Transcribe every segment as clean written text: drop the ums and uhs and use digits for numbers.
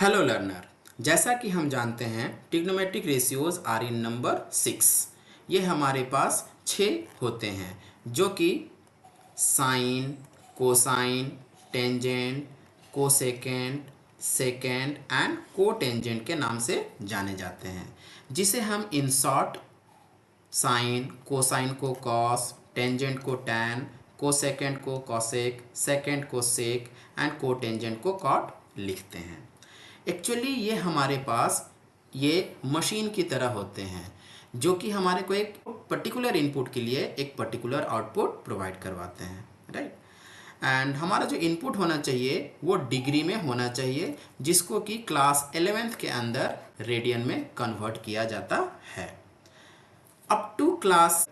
Hello learner, जैसा कि हम जानते हैं trigonometric ratios are in number 6। ये हमारे पास 6 होते हैं जो कि sine, cosine, tangent, cosecant, second and cotangent के नाम से जाने जाते हैं, जिसे हम इन शॉर्ट साइन, कोसाइन को कॉस, टेंजेंट को टैन, कोसेकेंट को कॉसेक, सेकेंड को सेक एंड कोटेंजेंट को कॉट लिखते हैं। एक्चुअली ये हमारे पास ये मशीन की तरह होते हैं जो कि हमारे को एक पर्टिकुलर इनपुट के लिए एक पर्टिकुलर आउटपुट प्रोवाइड करवाते हैं, राइट। एंड हमारा जो इनपुट होना चाहिए वो डिग्री में होना चाहिए, जिसको कि क्लास 11th के अंदर रेडियन में कन्वर्ट किया जाता है। Up to class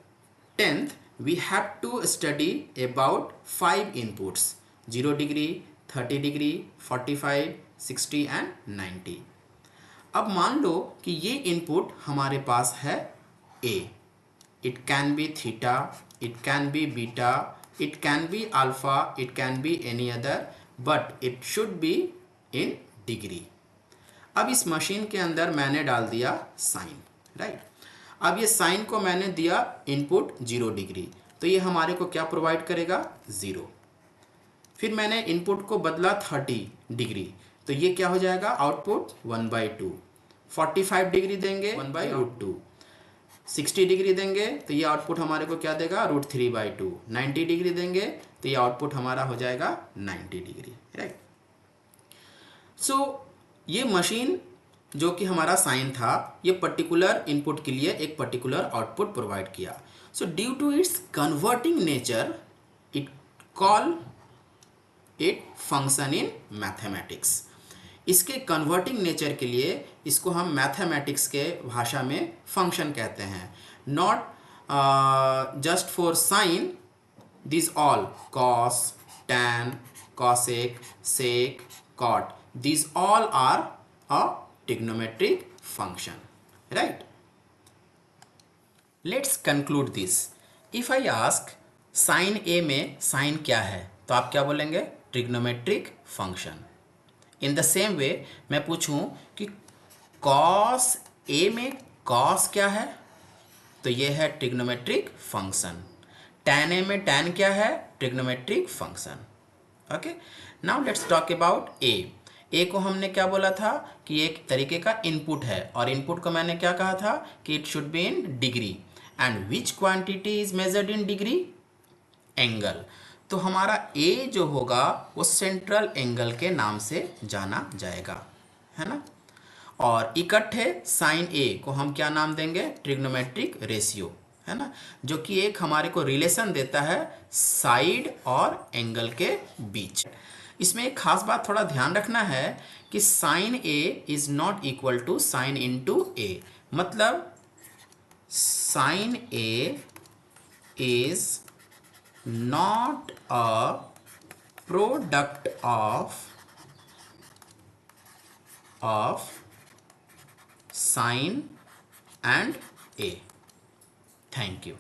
10th, we have to study about 5 inputs: 0 degree, 30 degree, 45, 60 and 90। अब मान लो कि ये इनपुट हमारे पास है A। It can be theta, it can be beta, it can be alpha, it can be any other, but it should be in degree। अब इस machine के अंदर मैंने डाल दिया साइन, राइट। अब ये साइन को मैंने दिया इनपुट 0 डिग्री, तो ये हमारे को क्या प्रोवाइड करेगा? 0। फिर मैंने इनपुट को बदला 30 डिग्री, तो ये क्या हो जाएगा? आउटपुट 1/2। 45 डिग्री देंगे 1/√2। 60 डिग्री देंगे तो ये आउटपुट हमारे को क्या देगा? √3/2। 90 डिग्री देंगे तो ये आउटपुट हमारा हो जाएगा 90 डिग्री, राइट। सो ये मशीन जो कि हमारा साइन था, ये पर्टिकुलर इनपुट के लिए एक पर्टिकुलर आउटपुट प्रोवाइड किया। So due to its converting nature, it call it function in mathematics. इसके कन्वर्टिंग नेचर के लिए इसको हम मैथमेटिक्स के भाषा में फंक्शन कहते हैं। Not just for sine, this all cos, tan, cosec, sec, cot, these all are a trigonometric function, right? Let's conclude this. If I ask sin A में sin क्या है, तो आप क्या बोलेंगे? Trigonometric function. In the same way मैं पूछूं कि cos A में cos क्या है, तो ये है ट्रिग्नोमेट्रिक फंक्शन। tan A में tan क्या है? Trigonometric function. Okay, now let's talk about A को हमने क्या बोला था कि एक तरीके का इनपुट है, और इनपुट को मैंने क्या कहा था कि it should be in degree. And which quantity is measured in degree? Angle. तो हमारा ए जो होगा वो सेंट्रल एंगल के नाम से जाना जाएगा, है ना। और इकट्ठे साइन ए को हम क्या नाम देंगे? ट्रिग्नोमेट्रिक रेशियो, है ना, जो कि एक हमारे को रिलेशन देता है साइड और एंगल के बीच। इसमें एक खास बात थोड़ा ध्यान रखना है कि sine A is not equal to sine into A. मतलब sine A is not a product of sine and A. Thank you.